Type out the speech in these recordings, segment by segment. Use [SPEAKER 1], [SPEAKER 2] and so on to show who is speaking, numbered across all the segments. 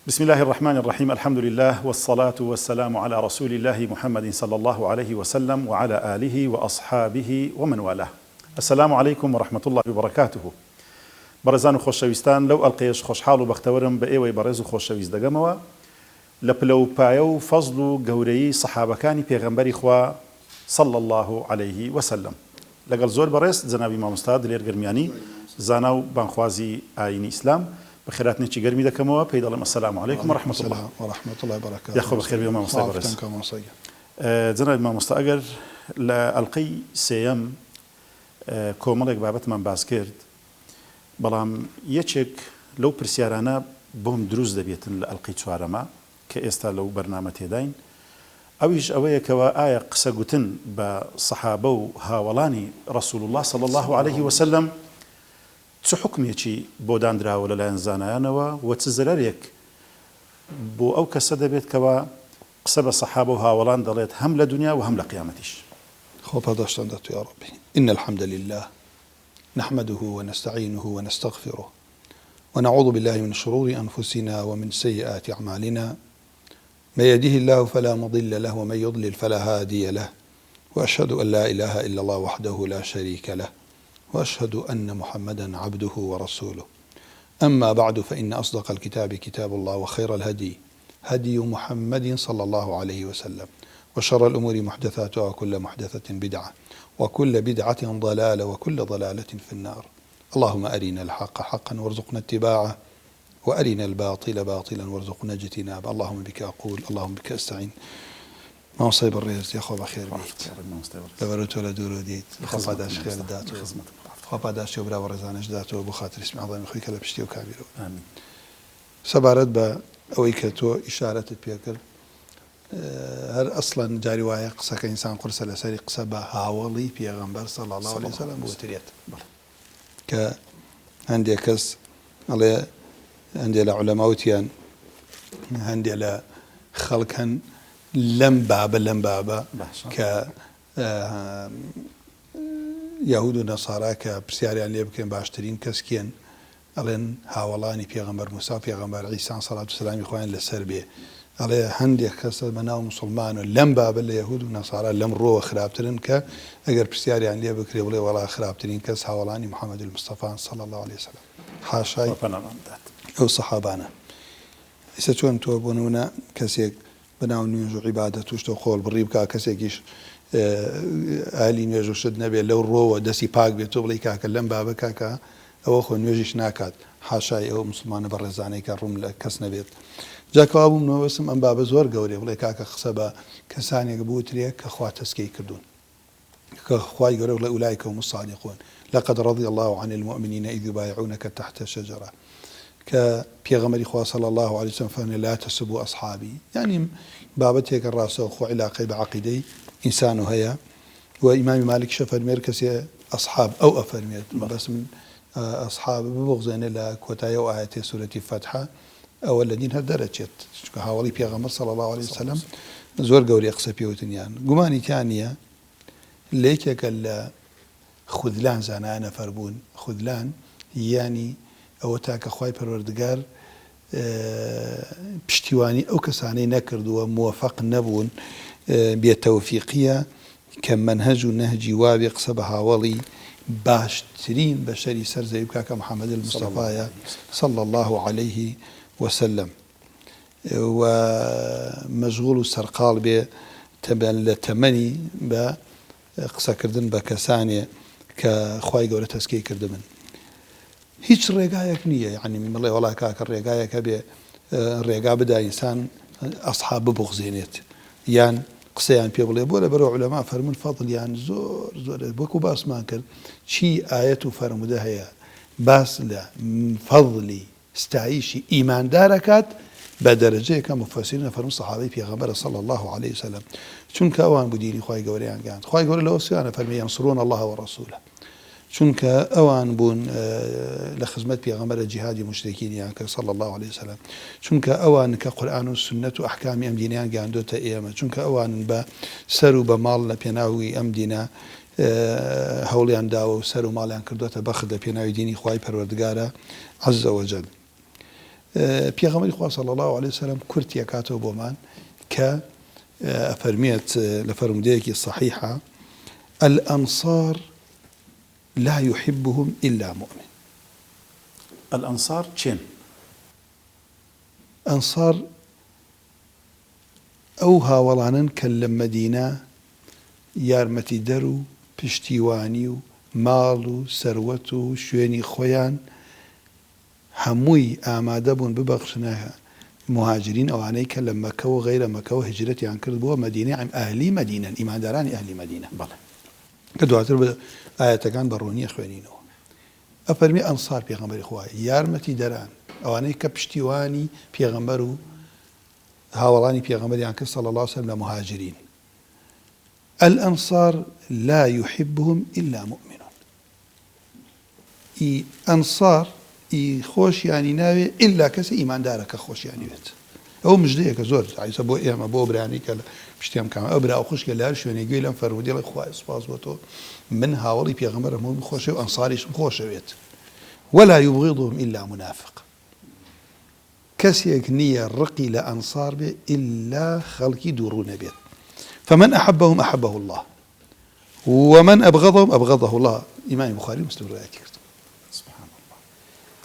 [SPEAKER 1] بسم الله الرحمن الرحيم. الحمد لله والصلاة والسلام على رسول الله محمد صلى الله عليه وسلم وعلى آله وأصحابه ومن والاه. السلام عليكم ورحمة الله وبركاته. بەڕێزان و خۆشەویستان، لەو ئەڵقەیەش خۆشحاڵ و بەختەوەرم بە ئێوەی بەڕێز و خۆشەویست دەگەمەوە لە پلەپایە و فەزڵ و گەورەی سەحابەکانی پێغەمبەری خوا صلى الله عليه وسلم. لەگەڵ زۆر بەڕێز جەنابی مامۆستا دلێر گەرمیانی، زانا و بانخوازی ئاینی ئیسلام، بەخێراتنێکی گەرمی دەکەمەوە، پێی دەڵێم السلام عليكم ورحمة الله
[SPEAKER 2] وبركاته.
[SPEAKER 1] یاخۆ بەخێر بێ مامۆستا بەڕێز. جەنابی مامۆستا، ئەگەر لە ئەڵقەی سێیەم کۆمەڵێک بابەتمان باس کرد، بەڵام یەکێک لەو پرسیارانە بۆم دروست دەبێتن لە ئەڵقەی چوارەمە کە ئێستا لەو بەرنامە تێداین، ئەویش ئەوەیەکەوە ئایا قسە گوتن بە سەحابە و هاوڵانی ڕەسوول الله صلى الله عليه وسلم چ حکمێکی بۆ دانراوە لەلایەن زانایانەوە و چ زەرەرێک بۆ ئەو کەسە دەبێت کەوە قسە بە سەحابە و هاوڵان دەڵێت هەم لە دنیا و هەم لە قیامەتیش؟
[SPEAKER 2] خۆ پاداشتان دەتوێ یا ربی. إن الحمد لله نحمده ونستعينه ونستغفره ونعوذ بالله من شرور أنفسنا ومن سيئات أعمالنا، من يهده الله فلا مضل له ومن يضلل فلا هادي له، وأشهد أن لا إله إلا الله وحده لا شريك له، وأشهد أن محمدا عبده ورسوله. أما بعد، فإن أصدق الكتاب كتاب الله، وخير الهدي هدي محمد صلى الله عليه وسلم، وشر الأمور محدثاتها، وكل محدثة بدعة، وكل بدعة ضلالة، وكل ضلالة في النار. اللهم أرنا الحق حقا وارزقنا اتباعه، وأرنا الباطل باطلا وارزقنا اجتنابه. اللهم بك أقول، اللهم بك أستعين. ما صيب الرئيس يا أخوة بخير بيت لبرت ولا دور ديت خفاداش خير داتو خفاداش يبرا ورزانش داتو بخاطر اسم عظيم أخويك لبشتي وكابيرو. آمين. سبارت با أويكتو إشارة بيكر هر اصلا جاری وایە قسەکە ئینسان قورسە لەسەری قسە بە هاوڵی پێغەمبەر صلی الله عليه وسلم بوترێت، کە هەندێک کەس ئەڵێ هەندێک لە عولەماوتیان هەندێک لە خەڵک هەن لەم بابە کە یەهود و نەسارا کە پرسیاریان لێ بکەن باشترین کەس کێن، ئەڵێن هاوڵانی پێغەمبەر موسا و پێغەمبەر عیسا سەڵات و سەلامی خۆیان لەسەر بێ. ئەڵێ هەندێک کەسە بەناو موسڵمان و لەم بابە لە یەهود و نەسارا لەم ڕۆوە خراپترن کە ئەگەر پرسیاریان لێ بکرێ بڵێ وەڵا خراپترین کەس هاوڵانی محەممەد المستەفا صلی الله عليه وسلم، حاشای ئەو سەحابانە. ئێستا چۆن تۆ بۆ نمونە کەسێک بەناو نوێژ و عیبادەت و شتە خۆڵ بڕی بکە، کەسێکیش ئالی نوێژ و شت نەبێت لەو ڕۆوە دەستی پاک بێت، تۆ بڵێ کاکە لەم بابە کاکە ئەوە خۆ نوێژیش ناکات، حاشای ئەوە مسلمانە بە ڕێزانەی کە ڕوم لە کەس نەبێت. جاکەوا بووم نەوەسم ئەم بابە زۆر گەورەیە، بڵێ کاکە قسە بە کەسانێک بوترێ کە خوا تەسکەی کردوون، کە خوای گەورە بڵێ ئولایکە هم الصادقون لقد رضي الله عن المؤمنين إذ يبايعونك تحت الشجرة، کە پێغەمبەری خوا صلی الله عليه وسلم فەرمێ لا تسبوا أصحابي، يعني بابەتێکە ڕاستەوە خۆ علاقەی بە عەقیدەی ئینسان هەیە. و ئیمامی مالک فەرمێ کەسێ ئەصحاب ئەو ئەفەرمێت بەس من ئەصحاب ببغزێنێ لە کۆتایی ئەو ئاەتێ سوورەتی فەتحە ئەوە لە دین هەر دەرەچێت، چونکە هاوڵی پێغەمبەر صلی الله عليه وسلم زۆر گەورەی قسە پێوتنیان گومانی تیان نییە. لێکێکە لە خودلان زانایانە فەربوون، خودلان یانی ئەوە تاکە خوای پەروەردگار پشتیوانی ئەو کەسانەی نەکردووە موەفەق نەبوون بێتەوفیقیە کە منهەج و نەهجی وابێ قسە بە هاوڵی باشترین بەشەری سەر زەوی کاکە محەممەد المستەفایە صلی الله عليه وسلم، و مەشغوڵ و سەرقاڵ بێ لە تەمەنی بە قسەکردن بە کەسانێ کە خوای گەورە تەسکەی کردبن. هیچ ڕێگایەک نییە، یعنی مڵێ وەڵا کاکە ڕێگایەکە بێ ڕێگا بدا ئینسان ئەصحاب ببغزێنێت یان قسەیان پێ بڵێ. بۆ لە بەرەو عولەما فەرمون فەضلیان زۆر زۆر وەکو باسمان کرد چی ئاەت و فەرموودە هەیە باس لە فەضلی ستایشی ئیماندارەکات بە دەرەجەیەکە مفەسیرینە فەرمون سەحابەی پێغەمبەر صلی الله عليه وسلم، چونکە ئەوان بوو دینی خوای گەورەیان گەاند. خوای گەورە لەوە سویانە فەرمێ ینصرون الله ورسوله، چونکە ئەوان بوون لە خزمەت پێغەمبەرە جیهادی مشرکینیان کە صلی الله عليه وسلم، چونکە ئەوان کە قورئان و سنەت و ئەحکامی ئەم دینیان گەاندۆتە ئێمە، چونکە ئەوانن بە سەر و بە ماڵ لە پێناوی ئەم دینە هەوڵیان داوە و سەر و ماڵیان کردوتە بەخت لە پێناوی دینی خوای پەروەردگارە عەزە وەجەل. پێغەمبەری خوا صلی الله عليه وسلم کورتیە کاتەوە بۆمان کە ئەفەرمێت لە فەرمودەیەکی صحیحە الأنصار لا يحبهم إلا مؤمن.
[SPEAKER 1] الأنصار چين؟
[SPEAKER 2] أنصار ئەو هاوڵانن کە لە مەدینە یارمەتی دەر و پشتیوانی و ماڵ و سەروەت و شوێنی خۆیان هەمووی ئامادە بوون ببەخشنە مهاجرین ئەوانەی کە لە مەکە و غەیرە مەکەوە هجرەتیان کرد بووە مەدینە ئەهلی مەدینەن ئیماندارانی ئەهلی مەدینە کە دواتر بە ئایەتەکان بە ڕوونیە خوێنینەوە. ئەفەرمی ئەنسار پێغەمبەری خوا یارمەتی دەران ئەوانەی کە پشتیوانی پێغەمبەر و هاوڵانی پێغەمبەریان کرد صلی الله عليه وسلم لە مهاجرین. الأنصار لا يحبهم إلا مؤمن. ئەنسار خۆشیانی ناوێ ئللا کەسی ئیماندارە کە خۆشیانی وێت. ئەو مژدەیەکە زۆر عیسا بۆ ئێمە بۆ برانی کە پشتیام کام ئەو برا ئەو خوشکە لە هەر شوێنێ گوێ لەم فەرمودێڵی خوای سوپاس بۆ تۆ من هاوڵی پێغەمبەرم هەموو خۆشە و ئەنساریشم خۆشەوێت. ولا يبغضهم إلا منافق. کەسێک نییە ڕقی لە ئەنسار بێ ئللا خەڵکی دووڕوو نەبێت. فمن أحبهم أحبه الله ومن أبغضهم أبغضه الله. إمام بخاري ومسلم روايتي كرت.
[SPEAKER 1] سبحان الله.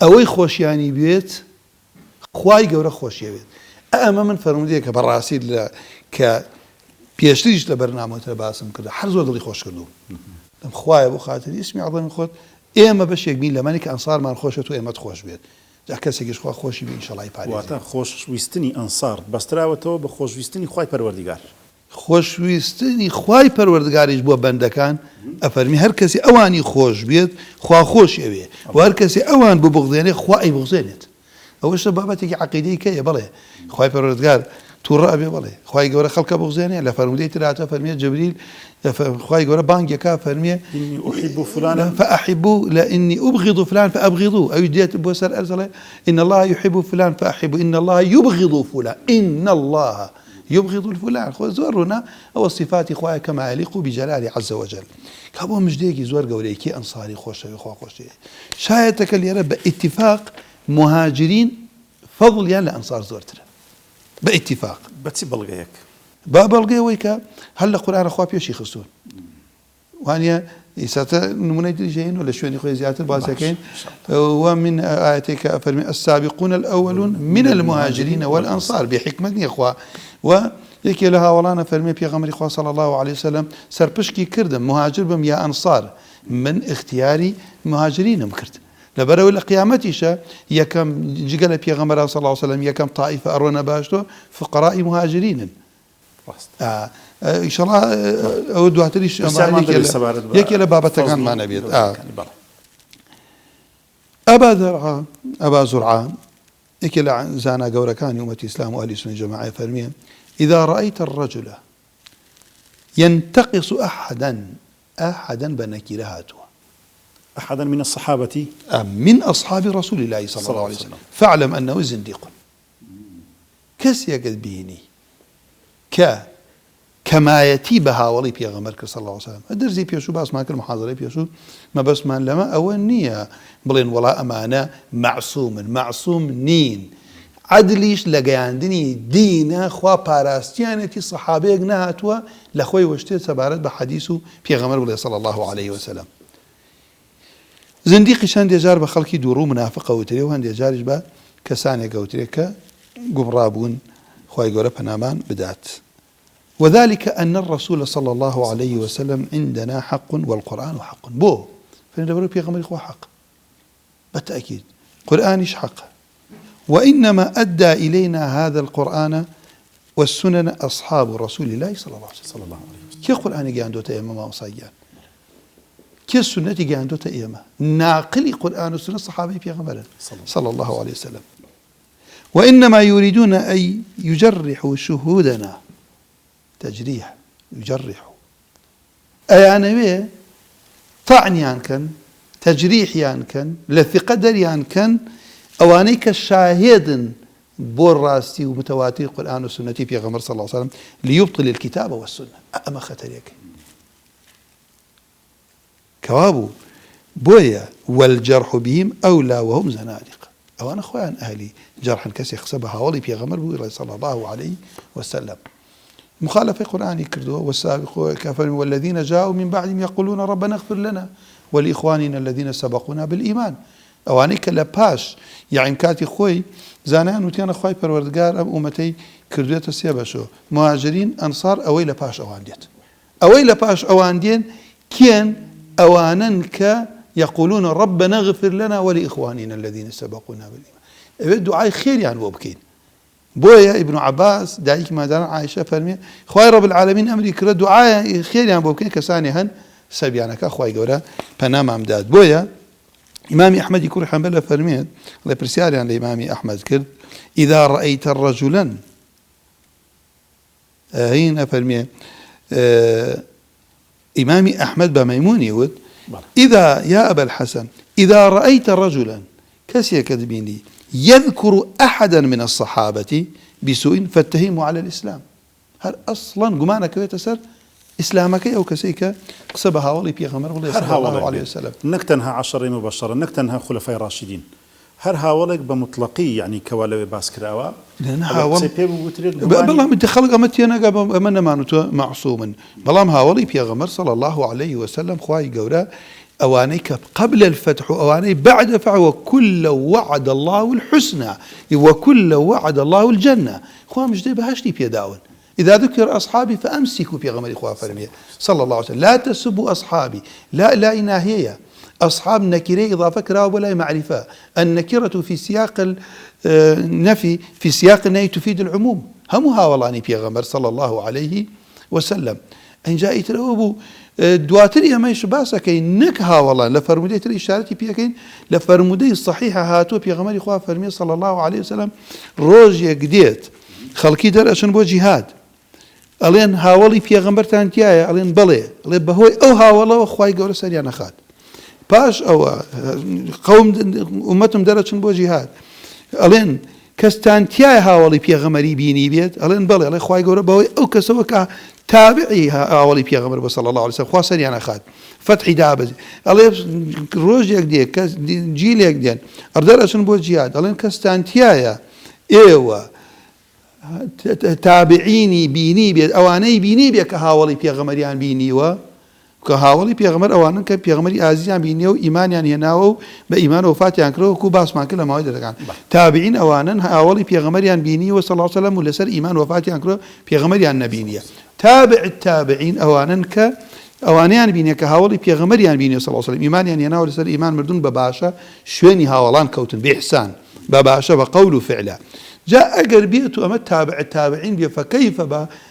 [SPEAKER 2] ئەوەی خۆشیانی بێت خوای گەورە خۆشیە بێت. ئەمە من فەرمودەیە کە بەڕاستی کە پێشتریش لە بەرنامەوە باسم کرد هەر زۆر دڵی خۆش کردوم. دەم خوایە بۆ خاتری ئیسمی عەظەمی خۆت ئێمە بەشێک بین لەمانی کە ئەنسارمان خۆشە و ئێمەت خۆش بێت. جا کەسێکیش خوا خۆشی بێ ئینشەڵای پارێزێ.
[SPEAKER 1] واتە خۆشویستنی ئەنسار بەستراوەتەوە بە خۆشویستنی خوای پەروەردیگار.
[SPEAKER 2] خۆشویستنی خوای پەروەردگاریش بۆ بەندەکان ئەفەرمی هەر کەسی ئەوانی خۆش بێت خوا خۆش ئەوێ و هەر کەسی ئەوان ببغضێنێ خوا ئەیبغضێنێت. ئەوەشە بابەتێکی عەقیدەی کەیە بەڵێ خوای پەروەردگار تووڕە ئەبێ بڵێ خوای گەورە خەڵکە بغضێنێ لە فەرمودەی تراتە فەرمیێ جەبریل خوای گەورە بانگێکا فەرمیێ
[SPEAKER 1] أحب فلانا
[SPEAKER 2] فأحبوا لإني أبغض فلان فأبغضوه أو ديت بو سر أرسله إن الله يحب فلان فأحبه إن الله يبغض فلان إن الله يبغض الفلان خو زورنا أو الصفات خوايا كما يليق بجلاله عز وجل كابو مجديكي زور قوليكي أنصاري خوشة وخوا خوشة شايتك اللي رب اتفاق مهاجرين فضل يعني لأنصار زورتنا باتفاق
[SPEAKER 1] بەچی بەڵگەیەک
[SPEAKER 2] با بەڵگەیەوەیکە هەر لە قورئان خوا پێشی خستوون وانە ئیساتە نمونەی دیژەین و لە شوێنی خۆی زیاتر باسەکەین ومن آياتك أفرمي السابقون الأولون من المهاجرين والأنصار بحكمة نيخوا ويكي لها ولانا فرمي بيغمري خوا صلى الله عليه وسلم سرپشکی کردم مهاجر بم يا أنصار من اختياري مهاجرين مكرت لبرو القيامتيشا يكم جقل بيغمري صلى الله عليه وسلم يكم طائفة أرونا باشتو فقراء مهاجرين إن شاء الله أود واتريش يكي لبابة كان ما نبيد أبا زرعة يكي زانا قوركان أمة الإسلام وأهل السنة جماعة فرميا إذا رأيت الرجل ينتقص أحدا بنكرهاته
[SPEAKER 1] أحدا من الصحابة
[SPEAKER 2] من أصحاب رسول الله صلى الله عليه وسلم فاعلم أنه زنديق كسي قد بيني كما يتيبها ولي بيغمرك صلى الله عليه وسلم الدرزي بيشو باس ما كل محاضرة بيشو ما بس ما لما أولنية بلين ولا أمانة معصوم نين عدليش لقياندني دينا خوا باراستيانتي صحابيك نهاتوا لخوي وشتي سبارت بحديثه بيغمر صلى الله عليه وسلم زنديقي شان ديجار بخلقي دورو منافقة وتري وهان ديجارش با كساني قوتري كقمرابون خواهي قولة بنامان بدات وذلك أن الرسول صلى الله عليه وسلم عندنا حق والقرآن حق بو فندبرو بيغمر إخوة حق بالتأكيد قرآنش حق وإنما أدى إلينا هذا القرآن والسنن أصحاب رسول الله صلى الله عليه وسلم كي قرآن جاندو تأيما ما وصيان كي السنة جاندو تأيما ناقل قرآن والسنة صحابي بيغمر صلى الله عليه وسلم وإنما يريدون أن يجرحوا شهودنا تجريح يجرحوا أيانوي طعنيان كان تجريحيان كان لثقة دريان كان أوانيك الشاهد بوراستي ومتواتر القرآن والسنة في غمر صلى الله عليه وسلم ليبطل الكتاب والسنة أما خطريك كوابو بويا والجرح بهم أولى وهم زنادقة ئەوانە خۆیان ئەهلی جەرحن کەسێک قسە بە هاوڵی پێغەمبەر بوو صلى الله عليه وسلم مخالفة قرآني كردوه والسابقون كفروا والذين جاءوا من بعدهم يقولون ربنا اغفر لنا ولإخواننا الذين سبقونا بالإيمان أواني كلا باش يعني كاتي خوي زانان وتيانا خوي پروردگار أم أمتي كردوية سيبشو مهاجرين أنصار أويل باش أوانديت أويل باش أواندين كين أوانا يقولون ربنا اغفر لنا ولإخواننا الذين سبقونا بالإيمان دعاء خير يعني وبكين بويا ابن عباس دايك ما دار عائشة فرمي خوي رب العالمين أمري كرا دعاء خير يعني بوبكين كساني هن سبيانك خوي جورا بنام عمداد بويا إمام أحمد يكون حنبلة فرمي الله برسياري عن الإمام أحمد كرد إذا رأيت الرجلا هنا فرمي إمام أحمد بميمون يود إذا يا أبا الحسن إذا رأيت رجلا كسي كذبيني يذكر أحدا من الصحابة بسوء فاتهمه على الإسلام هل أصلا قمانا كويت سر إسلامك أو كسيك قصبها ولي بيغمر صلى الله عليه وسلم
[SPEAKER 1] نكتنها 10 مبشرة نكتنها خلفاء راشدين هر هاولك بمطلقي يعني كوالوي باسكراوا
[SPEAKER 2] بالله مدي خلق أمتينا أمنا معصوما بالله هاولي بيغمر صلى الله عليه وسلم خواي قورا أوانيك قبل الفتح وأواني بعد فتح وكل وعد الله الحسنى وكل وعد الله الجنة خواه مش دي بهاشتي بيداون إذا ذكر أصحابي فأمسكوا في غمر إخوة فرمية صلى الله عليه وسلم لا تسبوا أصحابي لا إناهية أصحاب نكرة إضافة كرا ولا معرفة النكرة في سياق النفي في سياق النهي تفيد العموم همها والله في غمر صلى الله عليه وسلم إن جاءت له دواتر يا مايش باسا كاين نكها والله لفرموديه الإشارة بيكين لفرموديه الصحيحة هاتو بيغمر إخوة فرمية صلى الله عليه وسلم روج يقديت خلقي در أشن بو جهاد ألين هاولي بيغمبر تانتيايا ألين بلي ألين بهوي أو هاولا وخواي قول سريانا خاد باش أو قوم أمتهم در أشن بو جهاد ألين كستانتيايا هاولي بيغمري بيني بيت ألين بلي ألين خواي قول بهوي أو كسوكا تابعي هاولي بيغمبر صلى الله عليه وسلم خوا سريانا خاد فتحي دابز ألين روج يقدي جيل يقدين أردر أشن بو جهاد ألين كستانتيايا إيوه تابعيني بيني بيت أواني بيني بيك كهاولي بيغمريان بيني وكهاولي بيغمر أوانا كبيغمري آزيان بيني وإيمان يعني هناو بإيمان وفات ينكرو كو باس ما كلا ما يدركان تابعين أوانا هاولي بيغمريان بيني وصلى الله عليه وسلم ولسر إيمان وفات ينكرو بيغمريان نبيني تابع التابعين أوانا أوانيان بيني كهاولي بيغمريان بيني صلى الله عليه وسلم إيمان يعني هناو لسر إيمان مردون بباشا شويني هاولان كوتن بإحسان بباشا بقول وفعلا جاء أجر بيئته أما التابعين بيه فكيف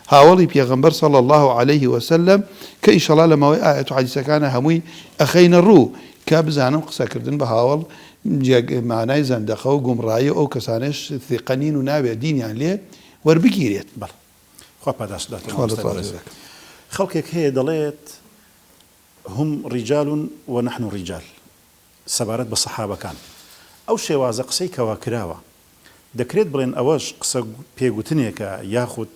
[SPEAKER 2] هاولي بيغمبر صلى الله عليه وسلم كإن شاء الله لما آية حديثة كان هموي أخينا الرو كابزانم قصة كردن بهاول معناي زندقه وقمراية أو كسانش ثقنين ونابع دين يعني ليه وربكيريت
[SPEAKER 1] بل خواه باداش خلقك هي دليت هم رجال ونحن رجال سبارت بالصحابة كان أو شيء وازق سيكا وكراوة دەکرێت بڵێن ئەوەش قسە پێگوتنێکە یاخود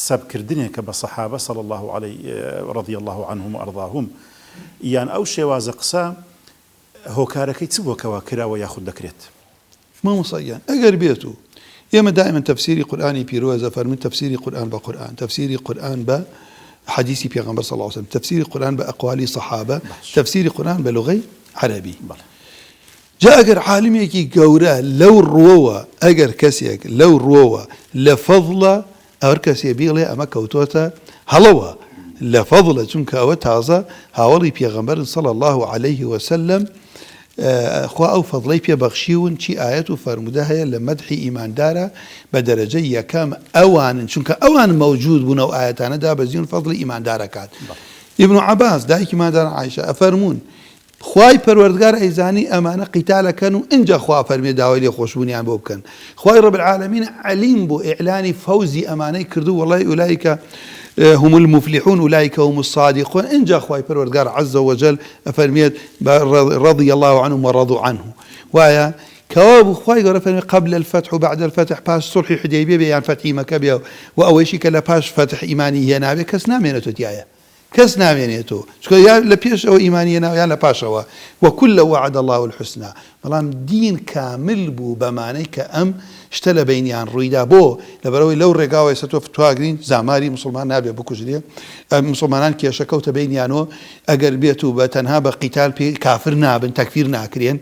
[SPEAKER 1] سەبکردنێکە بە سەحابە صلى الله عليه رضي الله عنهم وأرضاهم یان ئەو شێوازە قسە هۆکارەکەی چ بۆکەوە کراوە یاخود دەکرێت
[SPEAKER 2] مامۆساییان ئەگەر بێت و ئێمە دائما تفسيري قورآنی پیرۆزە فەرمووی تفسيري قورآن بقرآن تفسيري قورآن بحديث پیغمبر صلى الله عليه وسلم تفسيري قورآن بأقوال صحابة تفسيري قورآن بلغة عربي جاء أجر عالميكي قورا لو الرووة أجر كسيك لو الرووة لفضل أور كسي بيغلي أما كوتوتا هلوة لفضل تنك أو تازا هاولي بيغمبر صلى الله عليه وسلم خوا أو فضلي بيبخشيون شي آيات فرمودها لمدح إيمان دارا بدرجة يكام أوان شنك أوان موجود بنا آياتنا دا بزيون فضل إيمان دارا كات ابن عباس دايك ما دار عائشة أفرمون خواي پروردگار ايزاني امانه قتال كانوا انجا خوا فرمي داوي خوشبوني عن بوبكن خواي رب العالمين عليم بو اعلان فوزي امانه كردو والله اولئك هم المفلحون اولئك هم الصادقون انجا خواي پروردگار عز وجل فرميت رضي الله عنهم ورضوا عنه ويا كواب خواي فرمي قبل الفتح وبعد الفتح باش صلح حديبيه بيان فتح مكه واويشي كلا باش فتح ايماني هنا بكسنا منته تيايا كس نامێنێتەوە یا لە پێشەوە ئیمانیە ناو یان لە پاشەوە وەکل وعد الله الحسنى بەڵام دین کامل بوو بەمانەی کە ئەم شتە لە بینیان ڕوویدا بۆ لەبەرەوەی لەو ڕێگاوە ئێستا تۆ فتواگرین زاماری مسلمان نابێ بکوژرێ مسلمانان کێشەکەوتە بینیانەوە ئەگەر بێت و بە تەنها بە قیتال پێ کافر نابن تەکفیر ناکرێن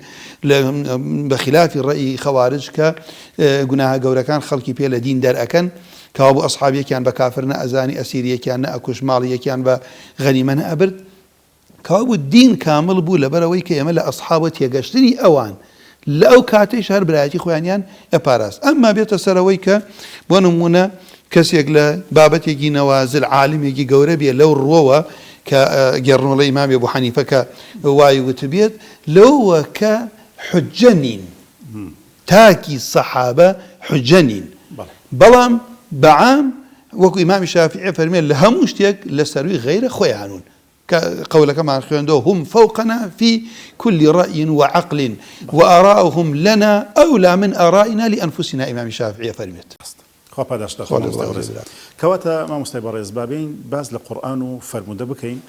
[SPEAKER 2] بەخلافی ڕەئی خەوارج کە گوناهە گەورەکان خەڵکی پێ لە دین دەرئەکەن کەوا بۆ ئەسحابیەکیان بە کافر نەئەزانی ئەسیریەکیان نەئەکوش ماڵیەکیان بە غەنیمە نەئەبرد کەوا بوو دین کامل بوو لەبەرەوەی کە ئێمە لە ئەسحابە تێگەشتنی ئەوان لە ئەو کاتەی هەر برایەتی خۆیانیان ئەپاراست ئەمما بێتە سەرەوەی کە بۆ نمونە کەسێک لە بابەتێکی نەوازل عالمێکی گەورە بێ لەو ڕووەوە کە گەڕنۆڵە ئیمامی ئەبوو حەنیفە کە وای وتبێت لەوە کە حجە نین تاکی سەحابە حجە نین بەڵام بەعام وەکو ئیمامی شافعی فەرمێت لە هەموو شتێک لە سەروی غەیرە خۆیانون قولەکەمان خوێندەوە هم فوقنا في كل رأي وعقل وآراؤهم لنا أولى من آرائنا لأنفسنا إمام الشافعي فرميت
[SPEAKER 1] خۆ پاداش کەواتە مامۆستای بەڕێز بابین باز لە قورئان و فەرموودە بکەین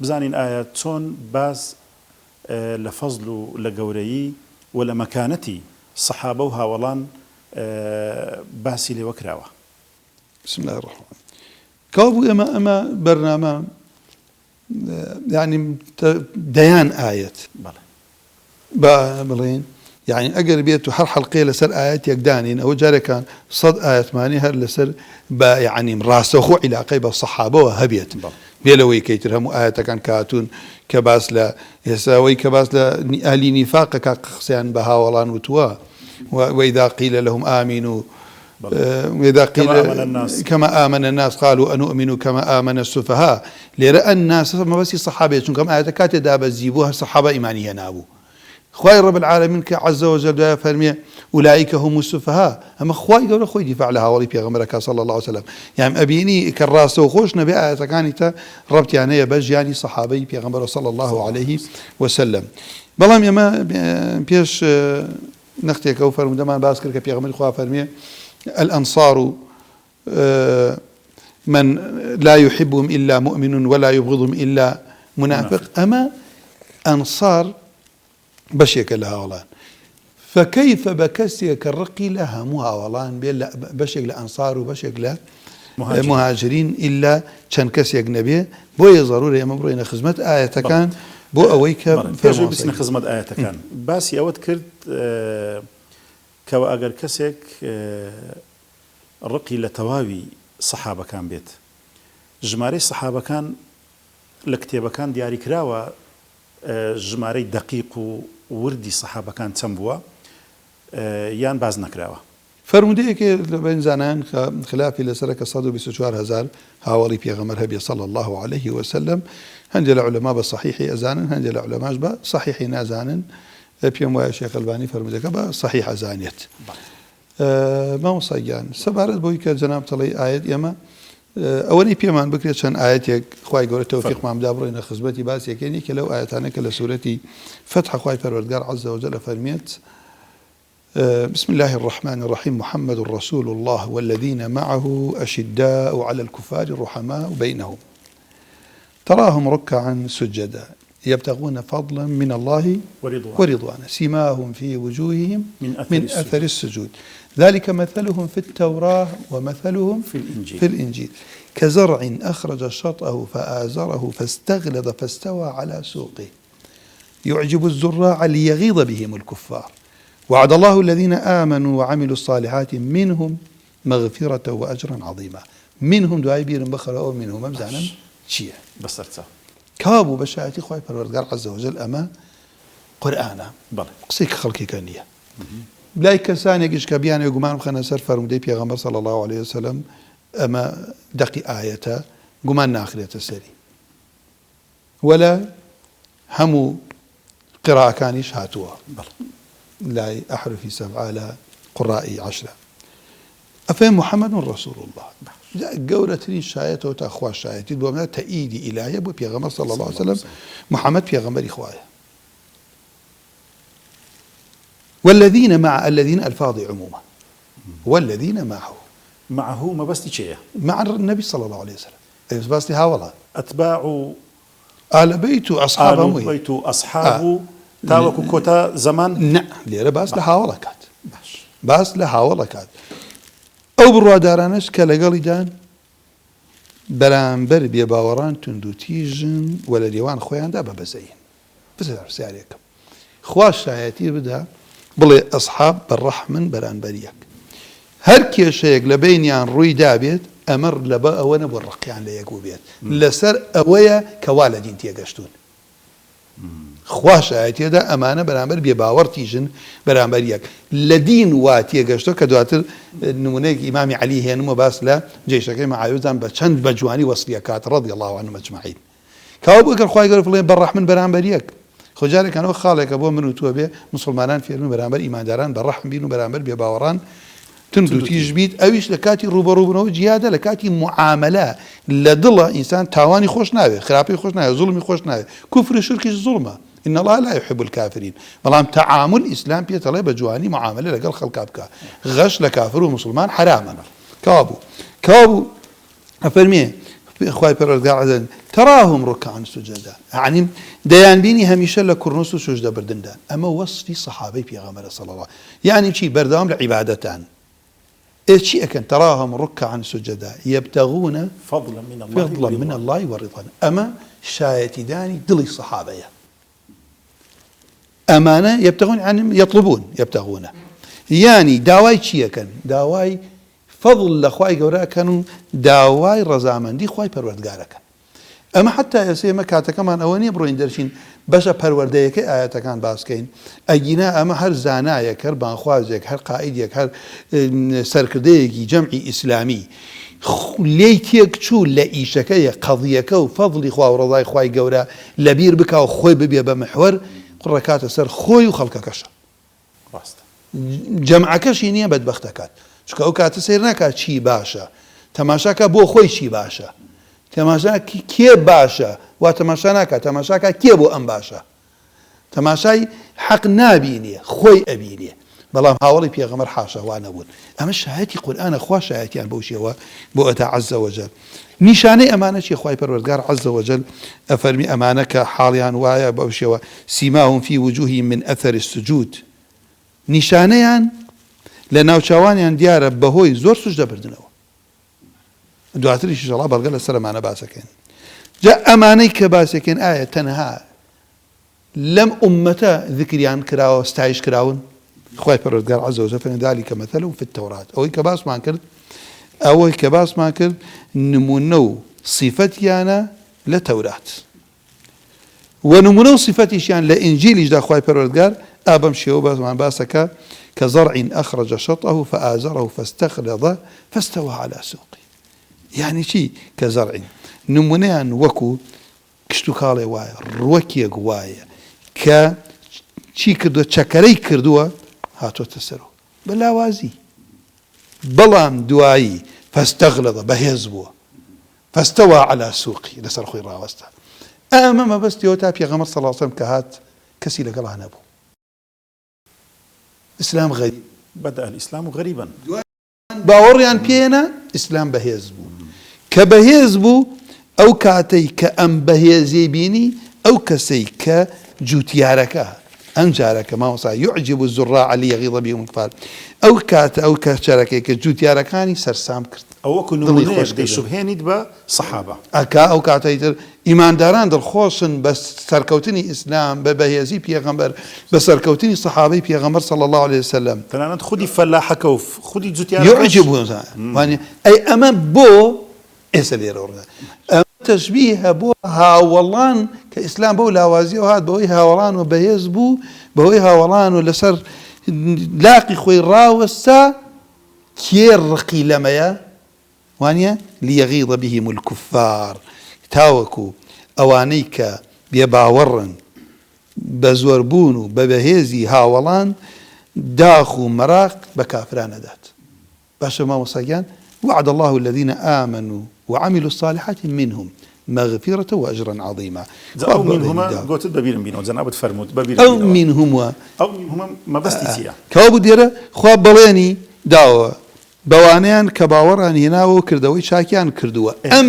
[SPEAKER 1] بزانین ئایا چۆن باز لە فەزل و لە گەورەیی و لە مەکانەتی سەحابە و هاوڵان باسی لێوە کراوە.
[SPEAKER 2] بسم الله الرحمن كابو أما برنامج يعني ديان آيات بلين يعني أجر بيته هر حلقية لسر آيات يقدانين أو جاري كان صد آيات ماني هر لسر يعني راسخو علاقة بالصحابة وهبيت بيلوي كيترهم آيات كان كاتون كباس لا يساوي كباس لا أهل نفاق كقسيان بها ولان وتوا وإذا قيل لهم آمنوا وإذا قيل كما آمن الناس قالوا أنؤمن كما آمن السفهاء لرأى الناس ما بس الصحابة كما آيات كاتي داب الزيبوها الصحابة إيمانية نابو خواي رب العالمين عز وجل فرمي أولئك هم السفهاء أما خواي قولوا خوي دفاع لها ولي بيغمرك صلى الله عليه وسلم يعني أبيني كراس وخوش نبي آيات كانت ربط يعني يبج يعني صحابي بيغمر صلى الله عليه وسلم بلام يما بيش نختي كوفر مدمان باسكر كبيغمر خوا فرمي الأنصار من لا يحبهم إلا مؤمن ولا يبغضهم إلا منافق أما أنصار بشيك لها ولان فكيف بكسيك الرقي لها مهاولان بشيك لأنصار وبشيك له مهاجرين إلا كان كسيك نبي بوي ضروري يا مبروين خزمت آية كان بو أويك
[SPEAKER 1] فيجو بسن خزمت آية كان بس يود كرت كوا أجر كسيك الرقي لتواوي صحابة كان بيت جماري صحابة كان لكتابة كان دياري كراوة جماري دقيق وردي صحابة كان تنبوا يان باز نكراوة
[SPEAKER 2] فرموديك بين زانان خلافي لسرك صدو بسجوار هزار هاولي بيغمر هبي صلى الله عليه وسلم هنجل العلماء بصحيح أزانا هنجل العلماء بصحيح نازانا بيوم ويا شيخ الباني فرموديك بصحيح أزانيت ما وصيان سبارت بويك جناب طلي آيات يما أولي بيمان بكريت شان آياتك خواي قول التوفيق مع مدابرين خزبتي باس يكيني كلو آياتنا كلا سورتي فتح خواي فروردقار عز وجل فرميت بسم الله الرحمن الرحيم محمد رسول الله والذين معه أشداء على الكفار رحماء بينهم تراهم ركعا سجدا يبتغون فضلا من الله ورضوانا سيماهم في وجوههم من أثر السجود ذلك مثلهم في التوراة ومثلهم في الإنجيل كزرع أخرج شطأه فآزره فاستغلظ فاستوى على سوقه يعجب الزراع ليغيظ بهم الكفار وعد الله الذين آمنوا وعملوا الصالحات منهم مغفرة وأجرا عظيما منهم دعاء بير بخرة أو منهم مبزانا شيء
[SPEAKER 1] بسرتها
[SPEAKER 2] كابو بشاعتي خواهي فالوردقار عز وجل أما قرآنا قصيك خلقي كانية بلاي كسان يجيش كبيان يقومان بخنا سر فرمودي بيغمبر صلى الله عليه وسلم أما دقي آية قومان ناخرية السري ولا همو قراءة كانيش هاتوها لا أحرفي 7 على قرائي 10 أفهم محمد رسول الله قولتني شايته وتأخوة شايتي بومنا تأييدي إلهي أبو بيغمبر صلى الله عليه وسلم محمد بيغمبر إخوائه والذين مع الذين الفاظ عموما والذين معه
[SPEAKER 1] ما بس شيء
[SPEAKER 2] مع النبي صلى الله عليه وسلم باسی هاوڵە
[SPEAKER 1] أتباع
[SPEAKER 2] ئالە بەیت و ئەسحاب
[SPEAKER 1] آل
[SPEAKER 2] هەمووی
[SPEAKER 1] بيت أصحاب تاوەکو کۆتا زەمان
[SPEAKER 2] نە لێرە باس لە هاوڵەکات باس لە هاوڵەکات ئەو بڕوادارانش کە لەگەڵیدان بەرامبەر بێباوەڕان تونند و تیژن وە لە لێوان خۆیاندا بە بەزەین بزار سیارێکم خوا شایەتی بدا بڵێ ئەسحاب بەڕەحمن بەرامبەریەک هەر کێشەیەک لە بینیان ڕووی دابێت ئەمر لەبە ئەوە نەبوو ڕقیان لە یەکو بێت لەسەر ئەوەیە کەوا لە دین تێگەشتون خوا شایەتیەدا ئەمانە بەرامبەر بێباوەڕ تیژن بەرامبەر یەک لە دین وا تێگەشتۆ کە دواتر نمونەیەکی ئیمامی عەلی هێنمەوە باس لە جێشەکەی مەعاویزان بە چەند بە جوانی وەسفیەکات ڕەضی الله عنهم ئەجمەعین کاوە بگەر خوای گەورە بڵێ بەڕەحمن بەرامبەر یەک خۆ جارێکانەوە خاڵێکە بۆ من و تۆ بێ مسلمانان فێرمن بەرامبەر ئیمانداران بەڕەحم بین و بەرامبەر بێباوەڕان تند و تیژ بیت ئەویش لە کاتی ڕوبەڕووبوونەوە جیادە لە کاتی معاملە لە دڵە ئینسان تاوانی خۆش ناوێت خراپی خۆش ناوێت زوڵمی خۆش ناوێت کوفر شرکیش زوڵمە إن الله لا يحب الكافرين بەڵام تعامل ئیسلام پێتەڵێ بە جوانی معاملە لەگەڵ خەڵکا بکە غەش لە کافر و مسلمان حرامە کەوابوو ئەفەرمێ خوای پەروەردگار عەزەوجەل تراهم ركعا سجدا يعني دەیان بینی هەمیشە لە کوڕنووس و سوجدە بردندا ئەمە وەصفی سەحابەی پێغەمبەرە صلی الله يعني چی بەردەوام لە عیبادەتان چی ئەکەن تراهم ركعا سجدا يبتغون فضلا من الله ورضوانه ئەمە شایەتیدانی دڵی سەحابەیە ئەمانە يبتغون يعني يبتغون يعني داوای چیەکەن داوای فضل لە خوای گەورەکەن و داوای ڕەزامەندی خوای پەروەردگارەکەن ئەمە حتا ئێسێمە کاتەکەمان ئەوە نییە بڕۆین دەرچین بەشە پەروەردەیەکەی ئاەتەکان باسکەین ئەگینا ئەمە هەر زانایەک هەر بانخوازێک هەر قائیدێک هەر سەرکردەیەکی جەمعی ئیسلامی لێی تێک چوو لە ئیشەکەیە قەضیەکە و فەضلی خوا و ڕەضای خوای گەورە لەبیر بکە و خۆی ببێ بە محور قڕەکاتە سەر خۆی و خەڵکەکەشە جەمعەکەشی نییە بەدبەختەکات چکە ئەو کاتە سیر ناکات چی باشە تەماشاکە بۆ خۆی چی باشە تەماشا کێ باشە وا تەماشا ناکات تەماشاکە کێ بۆ ئەم باشە تەماشای حەق نابینێ خۆی ئەبینێ بەڵام هاوڵی پێغەمبەر حاشا وا نەبوون ئەمە شایەتی قورئانە خوا شایەتیان بەو شێوە بۆ ئەتا عەزە وەجەل نیشانەی ئەمانە چی خوای پەروەردگار عەزە وەجەل ئەفەرمی ئەمانە کە حاڵیان وایە بەو شێوە سیماهم فی وجوههم من ئەثەر السجود نیشانەیان لە ناوچاوانیان دیارە بەهۆی زۆر سوجدە بردنەوە دواتریش ئینشاءڵڵا بەڵگە لەسەر ئەمانە باسەکەین جا ئەمانەی کە باسەکەین ئایا تەنها لەم ئومەتە ذکریان کراوە ستایش کراون خوای پەروەردگار عەزە وەجەل فەرمێ ذالک مەثلهم فی التەوڕات ئەوەی کە باسمان کرد نمونە و صیفەتیانە لە تەورات و نمونە و صیفەتیشیان لە ئینجیلیشدا خوای پەروەردگار ئابەم شێوە باسمان باسەکە كزرع أخرج شطأه فآزره فاستغلظ فاستوى على سوقه يعني شي كزرع نمونيان وكو كشتو كالي وايا روكي وايا ك شي كردو تشكري كردو هاتو تسرو بلا وازي بلام دوائي فاستغلظ بهزبو فاستوى على سوقه لسر خوي راوستا أمام بس تيوتا بيغمر صلى الله عليه وسلم كهات كسي لقلها نبو إسلام غريب
[SPEAKER 1] بدأ الإسلام غريبا
[SPEAKER 2] باوەڕیان پێێنە ئیسلام بەهێز بوو کە بەهێز بوو ئەو کاتەی کە ئەم بەهێزی بینی ئەو کەسەی کە جوتیارەکە ئەم جارەکە ماوەسا يعجب الزراع ليغيظ بهم الكفار ئەو کاتە ئەو کەسەرەکەی کە جوتیارەکانی سەرسام کرد
[SPEAKER 1] ئەوە نمونەیەک دەیشوبهێنیت بە سەحابە
[SPEAKER 2] ئەکا ئەو کاتەی تر ئیمانداران دڵخۆشن بە سەرکەوتنی ئیسلام بە بەهێزی پێغەمبەر بە سەرکەوتنی سەحابەی پێغەمبەر صلی الله عليه وسلم
[SPEAKER 1] تەنانەت خودی فەلاحەکە و خودی جوتیارەکە
[SPEAKER 2] يعجب واني ئەی ئەمە بۆ ئێستا لێرە ئەمە تەشبیهە بۆ هاوڵان کە ئیسلام بەو لاوازیەوە هات بەهۆی هاوڵان و بەهێز بوو بەهۆی هاوڵان و لەسەر لاقی خۆی ڕاوەستا کێ ڕقی لەمەیە وانە ليغيظ بهم الكفار تاوەکو ئەوانەی کە بێباوەڕن بە زۆربوون و بە بەهێزی هاوڵان داخ و مەراق بە کافرانەدات باشە مامۆستاگیان وعد الله الذين آمنوا وعملوا الصالحات منهم مغفرة وأجرا عظيما
[SPEAKER 1] أو منهما قلت ببيرم بينو زنابت فرموت
[SPEAKER 2] أو منهما
[SPEAKER 1] ما بس تيسيا
[SPEAKER 2] كوابو ديرا خواب بليني داوة بەوانەیان کە باوەڕان هێناوە کردەوەی چاکیان کردووە ئەم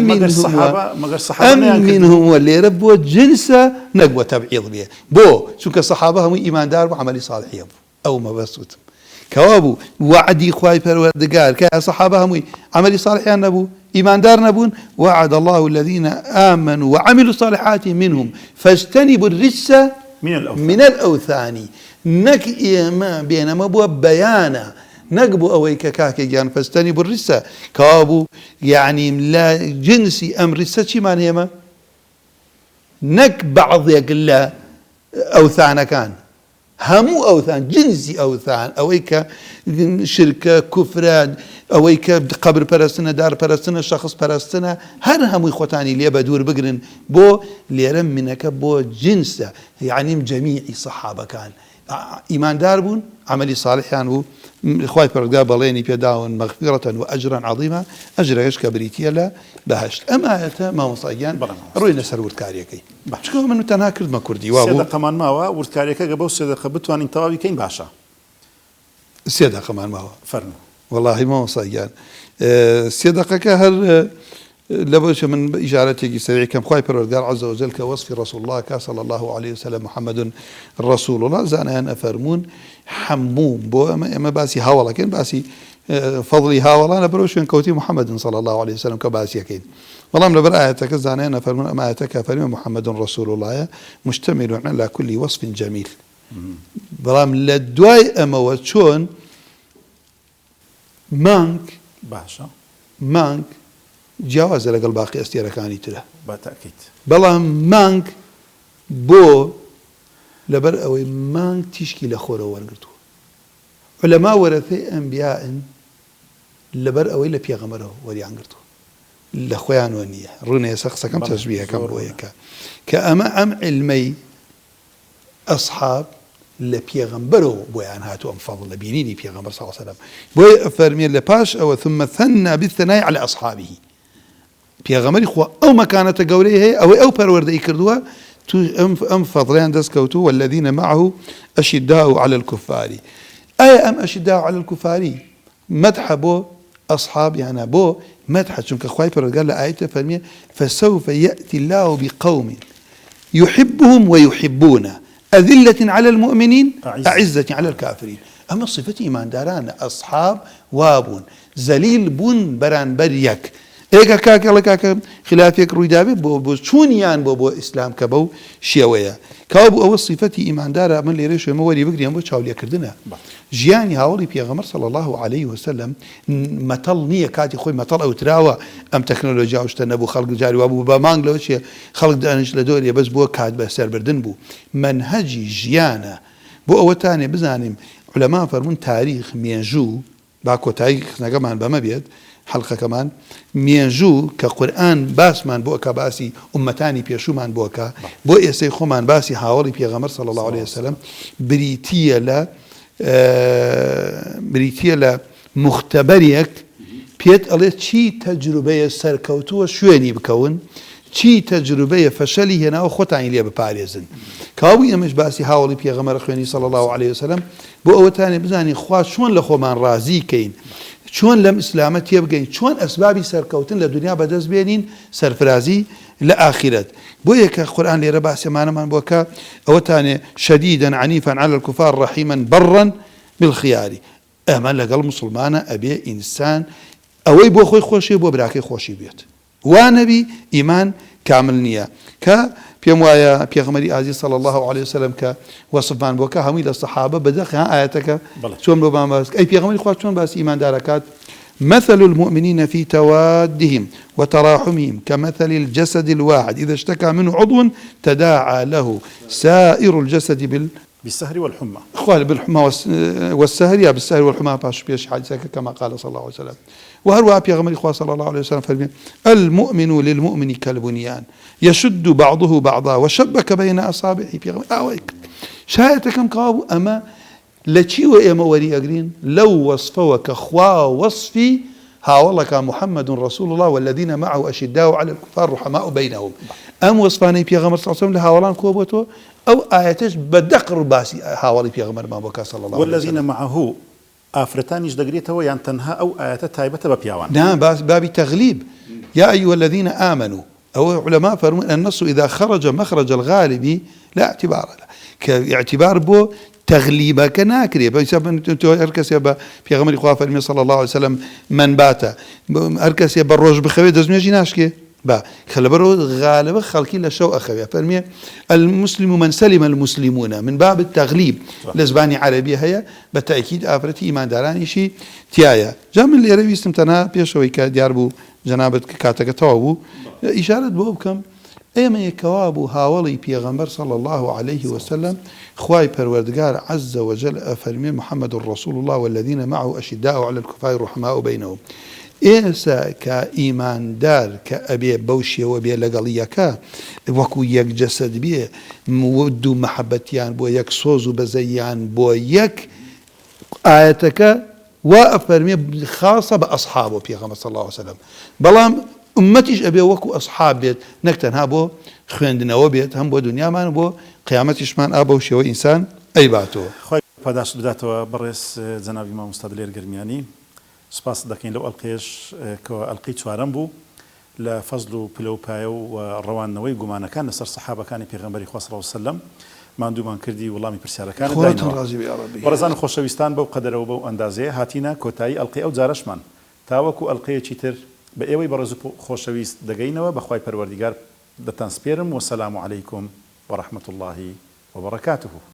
[SPEAKER 2] منهم لێرە بۆ جنسە نەک بۆ تەبعیض بێ بۆ چونکە سەحابە هەمووی ئیماندار بوو عەمەلی ساڵحیە بوو ئەو مەبەستوتم کەوا بوو وعدی خوای پەروەردگار کە سەحابە هەمووی عەمەلی ساڵحیان نەبوو ئیماندار نەبوون وعد الله الذين آمنوا وعملوا الصالحات منهم فاجتنبوا الرجس من الأوثان نەک ئێمە بێنەمە بووە بەیانە نەک بوو ئەوەی کە کاکێکیان فەستەنی بوو ڕیسە کەوا بوو یعنی لە جنسی ئەم ڕیسە چیمان هێمە نەک بەعضێک لە ئەوثانەکان هەموو ئەوثان جنسی ئەوثان ئەوەی کە شرکە کوفرە ئەوەی کە قەبر پەرستنە دار پەرستنە شەخص پەرستنە هەر هەمووی خۆتانی لێ بە دوور بگرن بۆ لێرە منەکە بۆ جنسە یعنیم جەمیعی سەحابەکان ئیماندار بوون عملی صالحیان بوو خوای پەروەردگار بەڵێنی پێداون مەغفیرەتەن و ئەجرەن عەظیمە ئەجرەکەش کە بریتیە لە بەهەشت ئەم ئایەتە مامۆستاگیان ڕووی لەسەر وردکاریەکەی چکە من تەنها کردمە کوردی وا بوو
[SPEAKER 1] سێدەقەمان ماوە وردکاریەکە گە بەو سێدەقە بتوانین تەواوی بکەین باشە
[SPEAKER 2] سێدەقەمان ماوە
[SPEAKER 1] فەرموو
[SPEAKER 2] والله مامۆستاگیان سێدەقەکە هەر لبوش من إشارتك سريع كم خايف الرجال عز وجل كوصف رسول الله صلى الله عليه وسلم محمد رسول الله زانان أفرمون حموم بو أما باسي هاولا كن باسي فضلي هاولا أنا بروش من كوتي محمد صلى الله عليه وسلم كباسي كين والله من برآيتك زانان أفرمون أما آيتك فرمون محمد رسول الله مشتمل على كل وصف جميل برام لدواي أما وشون مانك
[SPEAKER 1] باشا
[SPEAKER 2] مانك جیاوازە لەگەڵ باقی ئەستێرەکانی ترە
[SPEAKER 1] بەتاکید
[SPEAKER 2] بەڵام مانگ بۆ لەبەر ئەوەی مانگ تیشکی لە خۆرەوە وەرگرتووە عولەما وەرەثەی ئەنبیاءن لەبەر ئەوەی لە پێغەمبەرەوە وەریان گرتووە لە خۆیانەوە نییە ڕوونە ئێستا قسەکەم تەشبیهەکەم بۆ یەکە کە ئەمە ئەم عیلمەی ئەسحاب لە پێغەمبەرەوە بۆیان هاتووە ئەم فەضڵ لە بینینی پێغەمبەر صلی الله علیه وسلم بۆی فەرمێ لە پاش ئەوە ثم ثنى بالثناء على أصحابه پێغەمبەری خوا ئەو مەکانەتە گەورەی هەیە ئەوەی ئەو پەروەردەی کردووە تو ئەم فەضڵیان دەستکەوتووە والذین معه أشداء على الكفار ئایا ئەم أشداء على الكفار مدح بۆ أصحاب يعني بۆ مدح چونکە خوای پەروەردگار لە ئاەتە فەرمێ فسوف يأتي الله بقوم يحبهم ويحبونه أذلة على المؤمنين أعزة على الكافرين أما صفة إيمان داران أصحاب وابون زليل بون بران بريك إيكا كاكا لكاكا خلافيك رويدابي بو چونيان بو إسلام كبو شيوية كابو أول صفة إيمان دارا من اللي ريشو موري بقريان بو چاوليا كردنا جياني هاولي بيغمر صلى الله عليه وسلم مطل نية كاتي خوي مطل أو تراوى أم تكنولوجيا وشتنبو خلق جاري وابو بامانغ لوشي خلق دانش لدوري بس بو كاد بسر بردن بو منهجي جيانا بو أو تاني بزانيم علماء فرمون تاريخ مينجو باكو تاريخ نقمان بما بيد حلقة كمان مينجو كقرآن باسمان بوكا باسي أمتاني بيشومان بوكا بو إيسي خومان باسي حاولي بيغمر صلى الله عليه وسلم بريتيا لا مختبريك بيت الله چی تجربه سرکوتو شوێنی بکەون چی تجربه فشلی هێنا و خۆتانی لێ بپارێزن کاوی ئەمەش باسی هاوڵی پێغەمبەر خوێنی صلى الله عليه وسلم بۆ ئەوەتانی بزانی خوا چۆن لە خۆمان ڕازی کەین چۆن لەم ئیسلامە تێبگەین چۆن ئەسبابی سەرکەوتن لە دنیا بەدەست بێنین سەرفرازی لە ئاخرەت بۆ یەکە قورئان لێرە باسیمانەمان بۆکە ئەوەتانێ شەدیدەن عنیفەن على الكفار رحیما برا بالخيار ئەمە لەگەڵ مسلمانە ئەبێ ئینسان ئەوەی بۆ خۆی خۆشی بۆ براکەی خۆشی بێت وا نەبی ئیمان کامل نییە کە پێم وایە پێغەمبەری ئازیز صلی الله عليه وسلم کە وەصفمان بۆکە هەمووی لە سەحابە بەدەق ئاەتەکە چۆن بۆ باس ئەی پێغەمبەری خوا چۆن باسی ئیماندارەکات مثل المؤمنين في توادهم وتراحمهم كمثل الجسد الواحد إذا اشتكى منه عضو تداعى له سائر الجسد
[SPEAKER 1] بالسهر والحمى
[SPEAKER 2] قال بالحمى والسهر يا بالسهر والحمى باش بيش حادثة كما قال صلى الله عليه وسلم وهو بيغمر إخوة صلى الله عليه وسلم فرمي المؤمن للمؤمن كالبنيان يشد بعضه بعضا وشبك بين أصابعه بيغمر شايت كم قابو أما لشي وإما وري أقرين لو وصفوا كخوا وصفي ها والله كان محمد رسول الله والذين معه أشداء على الكفار رحماء بينهم أم وصفاني بيغمر صلى الله عليه وسلم لهاولان كوبوتو أو آياتش بدقر باسي هاولي بيغمر ما بوكا صلى الله عليه وسلم
[SPEAKER 1] والذين معه ئافرەتانیش دەگرێتەوە یان تەنها ئەو ئاەتە تایبەتە بە پیاوان؟
[SPEAKER 2] نعم باب تغليب. يا أيها الذين آمنوا أو علماء فرمون النص إذا خرج مخرج الغالب لا اعتبار له كاعتبار بو تغليبا كناكري اركس يا في غمر خواه فرمي صلى الله عليه وسلم من بات اركس يا بالروج بخوي دزمي جيناشكي با خلبرو غالبا خلقي لشو اخويا فرمي المسلم من سلم المسلمون من باب التغليب لزباني عربيه هي بالتاكيد افرتي ايمان داراني شي تيايا جام اللي ربي استمتنا بيشوي كديار بو جنابه كاتك توابو اشاره بو بكم ايما يكوابو هاولي بيغمبر صلى الله عليه وسلم خواي پروردگار عز وجل افرمي محمد رسول الله والذين معه اشداء على الكفار رحماء بينهم ئێسا کە ئیماندار کە ئەبێ بەو شێوە بێ لەگەڵیەکە وەکو یەک جەسەد بێ ود و مەحەبەتیان بۆ یەک سۆز و بەزەیان بۆ یەک ئاەتەکە وا ئەفەرمێ خاسە بە ئەسحاب و پێغەمبەر صلی الله عليه وسلم بەڵام ئومەتیش ئەبێ وەکو ئەسحاب بێت نەک تەنها بۆ خوێندنەوە بێت هەم بۆ دنیامان بۆ قیامەتیشمان ئا بەو شێوە ئینسان ئەیباتەوە.
[SPEAKER 1] خۆی پاداش بداتەوە بەڕێز جەنابی مامۆستا دلێر گرمیانی. سپاس دەکەین لەو ئەڵقەیەش کە ئەڵقەی چوارەم بوو لە فەزل و پلە و پایە و ڕەوانەوەی گومانەکان لەسەر سەحابەکانی پێغەمبەری خوا صلی الله علیه وسلم ماندوومان کردی وەڵامی پرسیارەکانت داینەوە. بەڕێزان خۆشەویستان بەو قەدەرەوە بەو ئەندازەیە هاتینە کۆتایی ئەڵقەی ئەو جارەشمان تاوەکو ئەڵقەیەکی تر بە ئێوەی بەڕێز و خۆشەویست دەگەینەوە بەخوای پەروەردیگار دەتانسپێرم وەسەلام عەلەیکم وەڕەحمەت الله وبركاته.